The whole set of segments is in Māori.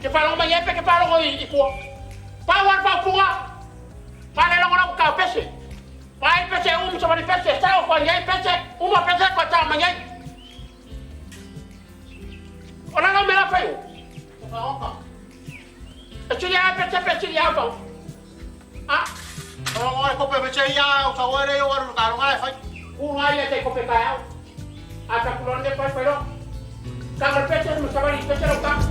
Ke palo ma yepe ke palo ko iko. Power pa punga. Pale lo ngora ka pese. Pai pese sama di pese. Sao ko nyai pese. Pese ko ta ma nyai. Ona no me la fai. Estu ya pese ya fa. Ah. Ora ko pe che ya o fa ore o ora ka ro fai. Unga ya te ko pe ka. Ata kulon de pa pero. Kamu pese mo sabari pese lo ka.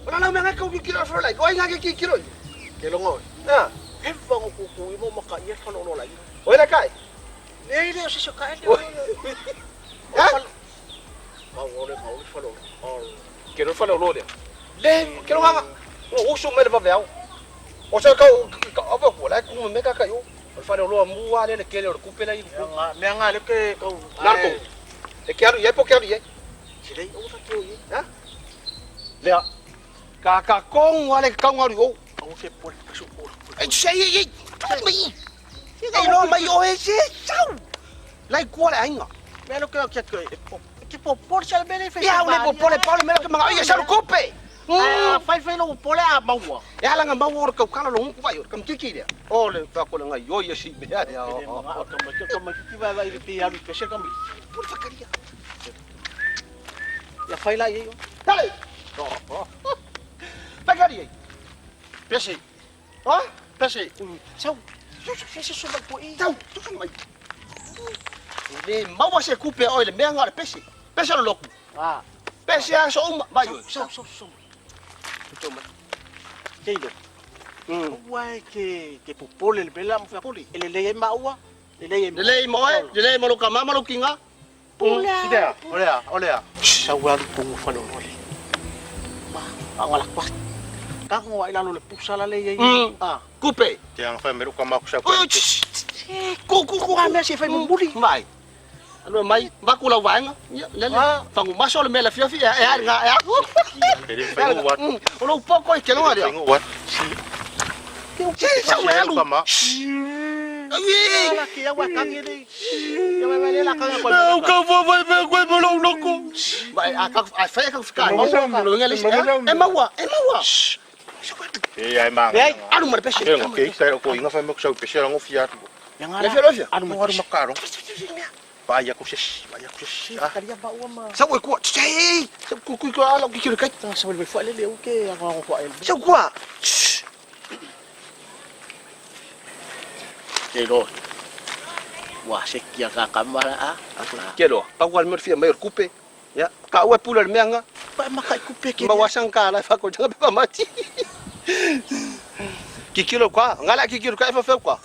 Wala lang kau kikira sa lai. Kau ingat kikira. Kelongoy. Na. Hevang ko ko mo makaiya ka no lai. Oy la kai. Nei le si ka ele. Ha? Mau ore falo. Kero falo lo de. Le, kero nga. O so me ba veo. O sa ka aba ko la ko me ka kayo. O falo lo mu wa le ke le ku pela i. Nga le ke ko. Narko. E quero ye po quero ye. Silei o ta kio ye. Ha? Le. Ka kong wale ka ngari o. O se por so. Ai sei mai. Ei no mai o ese sau. Lai kuole ainga. Melo que que por ser benefício. Ya ule popole pole melo ke mga ai sa kope. Fai no pole a maua. Ya la ngamba wor ka kala lo ku vai kam kiki dia. Ole fa ko ngai yo ye si be ya. Como que vai ir a que ser cambi. Por facaria. Ya fai lá aí. Dale. Facaria. Pese. Ha? Pese. Sau. Ese sudah poi. Tau, tu kan mai. Le mau se kupe ole me ngara pese. Pese lo loku. Ah. Pese a so mai. Sau. Tu mai. Keilo. Uai que popole el bela mo poli. Ele le maua. Le mo lo kama lo kinga. Sida. Olha. Sau lá do pungo falo ole. Ang alakwas. Kako wa ilalo le pusala le ye. Ah, kupe. Tiang fa meru kama kusa. Ku ame se fai muli. Mai. Ano mai, bakula wanga. Le. Fangu maso le mela fia fia e nga e aku. Ele fa no wat. Ono poko e kelo ari. Tengo wat. Sa welu. Kama. Ala que ya wa kangi le. Ya wa le la kanga ko. Vai me lo loco. Vai a fa ka ficar. Lo ngale. E maua. E ai mang. Anu mar pese. Tengo que sai ko inga fa me kusa pese ngo fiat. Yang Le fia. Anu mo makaro. Vaya kuses. Karia ba wa ma. Sa ko sei. Sa ku ala ki kira kai. Ta sa le fa le o ke ako ko el. Sa ko. Keilo. Wah, sekia ka kamera a. Kelo, pawal mer fia mai kupe. Ya, ka wa pular menga. Pa makai kupe ke. Mawasang ka la fa ko janga pa mati. Kikilo kwa, ngala kikilo ka fa kwa.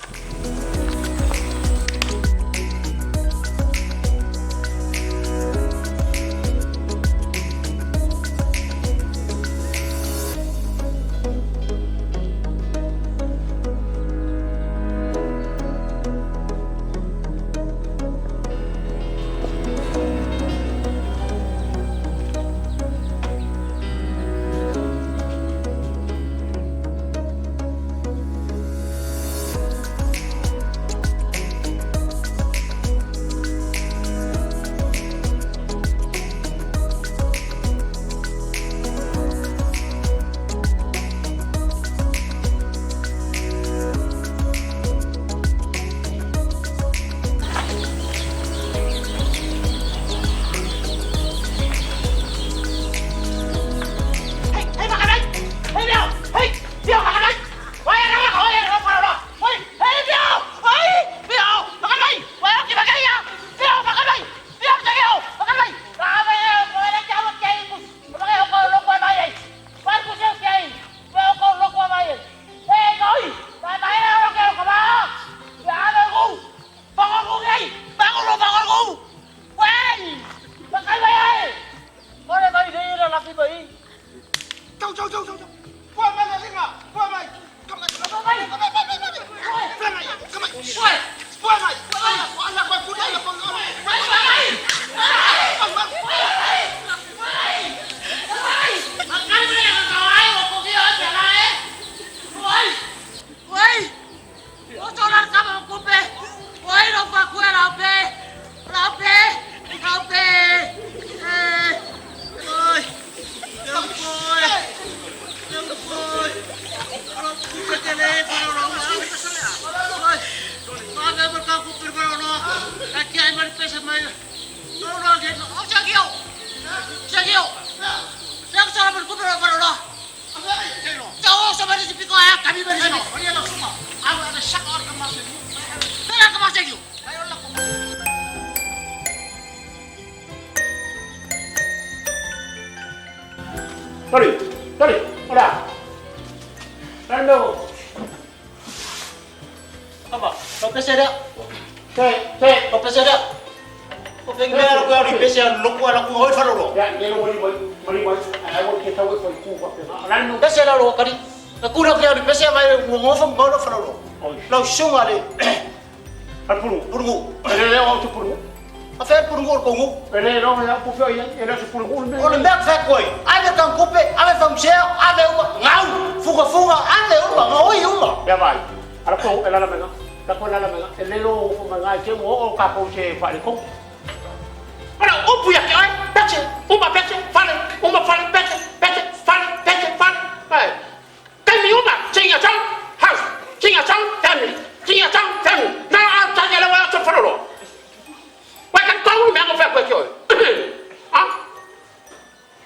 cái bấy. Châu. Qua bên này đi mà. Qua bên. Come lại. Qua bên này. Come lại. Qua này. Anh là con cút đây là con ngon. Sorry, hola. Rando. Apa? Kau pesa dah. Saya. Kau pesa dah. Kau pengen aku yang di pesa lu aku ngoi falo lo. Ya, dia mau mari. Aku kita tahu kau ku apa. Rando. Pesa dah lo kali. Aku nak yang di pesa mai ngoi fam ngoi falo lo. Lau sunga le. Purungu. Ele o tu puru. Afer purungu ko ngu. Ele no ya pu fio ya, ele su puru. Ole mek fa koi. Ave kan kupe, ave fam share, ave ngau. Fuga, ave ngoi uma. Ya vai. Ara ko ele la menga. Ta ko la menga. Ele lo ko menga che mo o ka ko che fa ko. Ara o pu ya ke ai. Pece. Fale. Fale pece. Fale. Ai. Kai mi uma, chinga chang. House. Chinga chang, family. Na a ta ya la wa to falo. Why can't go with me? I'm going to huh?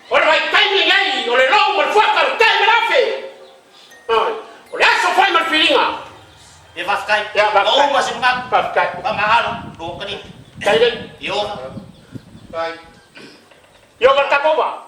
What if I tell you, yeah, you're alone with what I'm telling you, well, that's a final feeling. E vai ficar. Yeah, vai ficar. Ou mas ficar. Vai ficar. Vai mahalo. Do kani. Kaya Yo. Yo, vai ficar como?